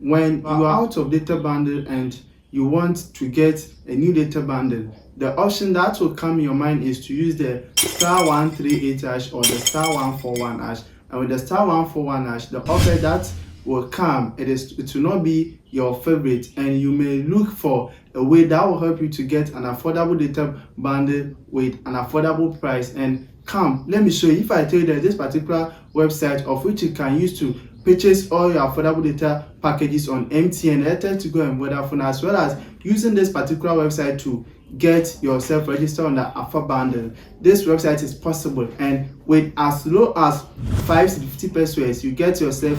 When you are out of data bundle and you want to get a new data bundle, the option that will come in your mind is to use the *138 hash or the *141 hash. And with the *141 hash, the offer that will come, it will not be your favorite, and you may look for a way that will help you to get an affordable data bundle with an affordable price. And come, let me show you. If I tell you that this particular website of which you can use to purchase all your affordable data packages on MTN, Airtel, Tigo, and Vodafone, as well as using this particular website to get yourself registered on the Alpha bundle. This website is possible, and with as low as 550 pesos, you get yourself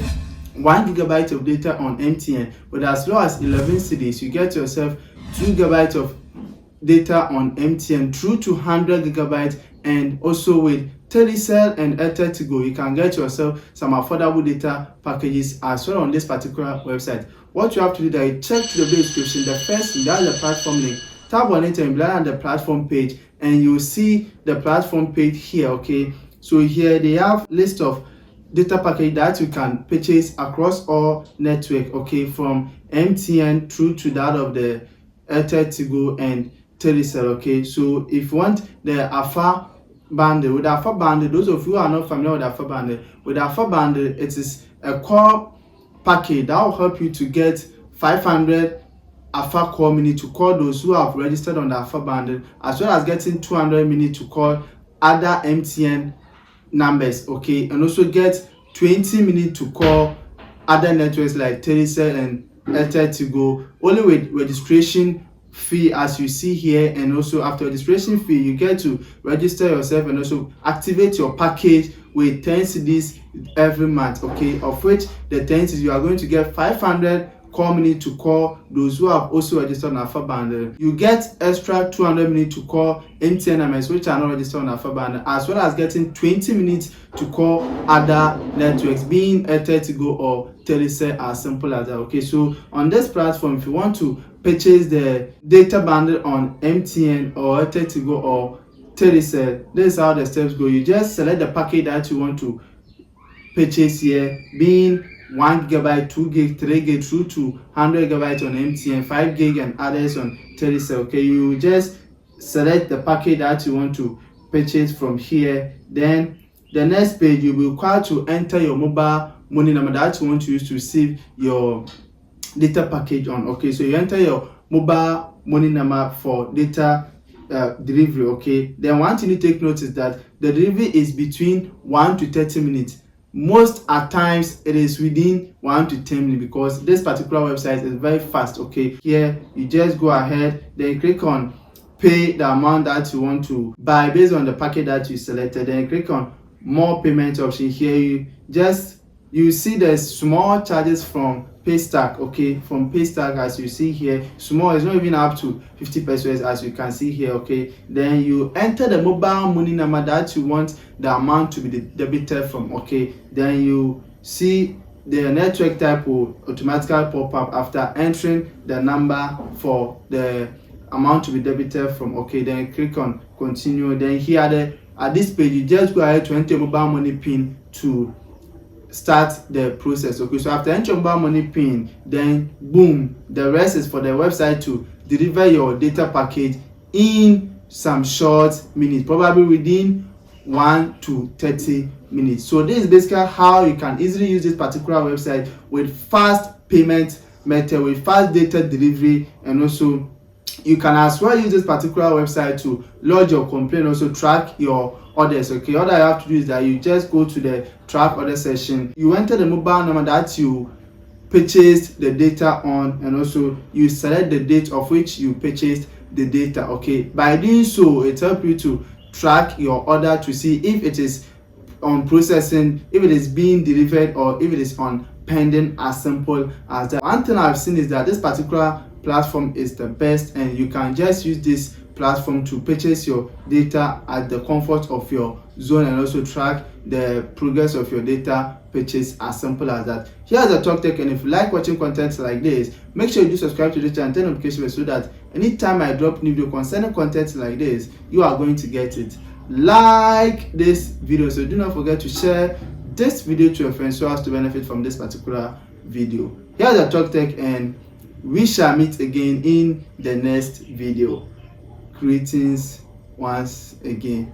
1 gigabyte of data on MTN. With as low as 11 cedis, you get yourself 2 gigabytes of data on MTN through to 100 gigabytes, and also with TELECEL and AT, you can get yourself some affordable data packages as well on this particular website. What you have to do is check the description. The first thing, that's the platform link. Tap on it and land on the platform page, and you'll see the platform page here. Okay, so here they have list of data package that you can purchase across all network, okay, from MTN through to that of the Airtel, Tigo, and TELECEL. Okay, so if you want the Alpha bundle, with the Alpha bundle, those of you who are not familiar with the Alpha bundle, with the Alpha bundle, it is a core package that will help you to get 500 Alpha call minute to call those who have registered on the Alpha bundle, as well as getting 200 minutes to call other MTN numbers, okay, and also get 20 minutes to call other networks like TELECEL and Airtel, Tigo, only with registration fee as you see here. And also after registration fee, you get to register yourself and also activate your package with 10 cedis every month, okay, of which the 10 cedis you are going to get 500 call minutes to call those who have also registered on Alpha bundle. You get extra 200 minutes to call MTN numbers which are not registered on Alpha bundle, as well as getting 20 minutes to call other networks, being Airtel, Tigo, or TELECEL, as simple as that. Okay, so on this platform, if you want to purchase the data bundle on MTN or Airtel, Tigo, or TELECEL, this is how the steps go. You just select the package that you want to purchase here, being 1 gigabyte, 2 gig, 3 gig through to 100 gigabytes on MTN, 5 gig and others on TELECEL. Okay, you just select the package that you want to purchase from here. Then the next page, you'll be required to enter your mobile money number that you want to use to receive your data package on. Okay, so you enter your mobile money number for data delivery. Okay, then one thing you take note is that the delivery is between 1 to 30 minutes. Most at times it is within 1 to 10 minutes, because this particular website is very fast. Okay, here you just go ahead, then click on pay the amount that you want to buy based on the package that you selected, then click on more payment option. Here you see there's small charges from Paystack. Okay, from Paystack, as you see here, small, is not even up to 50 pesos as you can see here. Okay, then you enter the mobile money number that you want the amount to be debited from. Okay, then you see the network type will automatically pop up after entering the number for the amount to be debited from. Okay, then click on continue. Then here at this page, you just go ahead to enter your mobile money pin to start the process. Okay, so after entering mobile money pin, then boom, the rest is for the website to deliver your data package in some short minutes, probably within 1 to 30 minutes. So this is basically how you can easily use this particular website with fast payment method, with fast data delivery, and also you can as well use this particular website to lodge your complaint, also track your orders. Okay, all that you have to do is that you just go to the track order section, you enter the mobile number that you purchased the data on, and also you select the date of which you purchased the data. Okay, by doing so, it helps you to track your order to see if it is on processing, if it is being delivered, or if it is on pending, as simple as that. One thing I've seen is that this particular platform is the best, and you can just use this platform to purchase your data at the comfort of your zone, and also track the progress of your data purchase, as simple as that. Here's the Talk Tech, and if you like watching content like this, make sure you do subscribe to the channel and turn notifications so that anytime I drop new video concerning content like this, you are going to get it. Like this video, so do not forget to share this video to your friends so as to benefit from this particular video. Here's the Talk Tech, and we shall meet again in the next video. Greetings once again.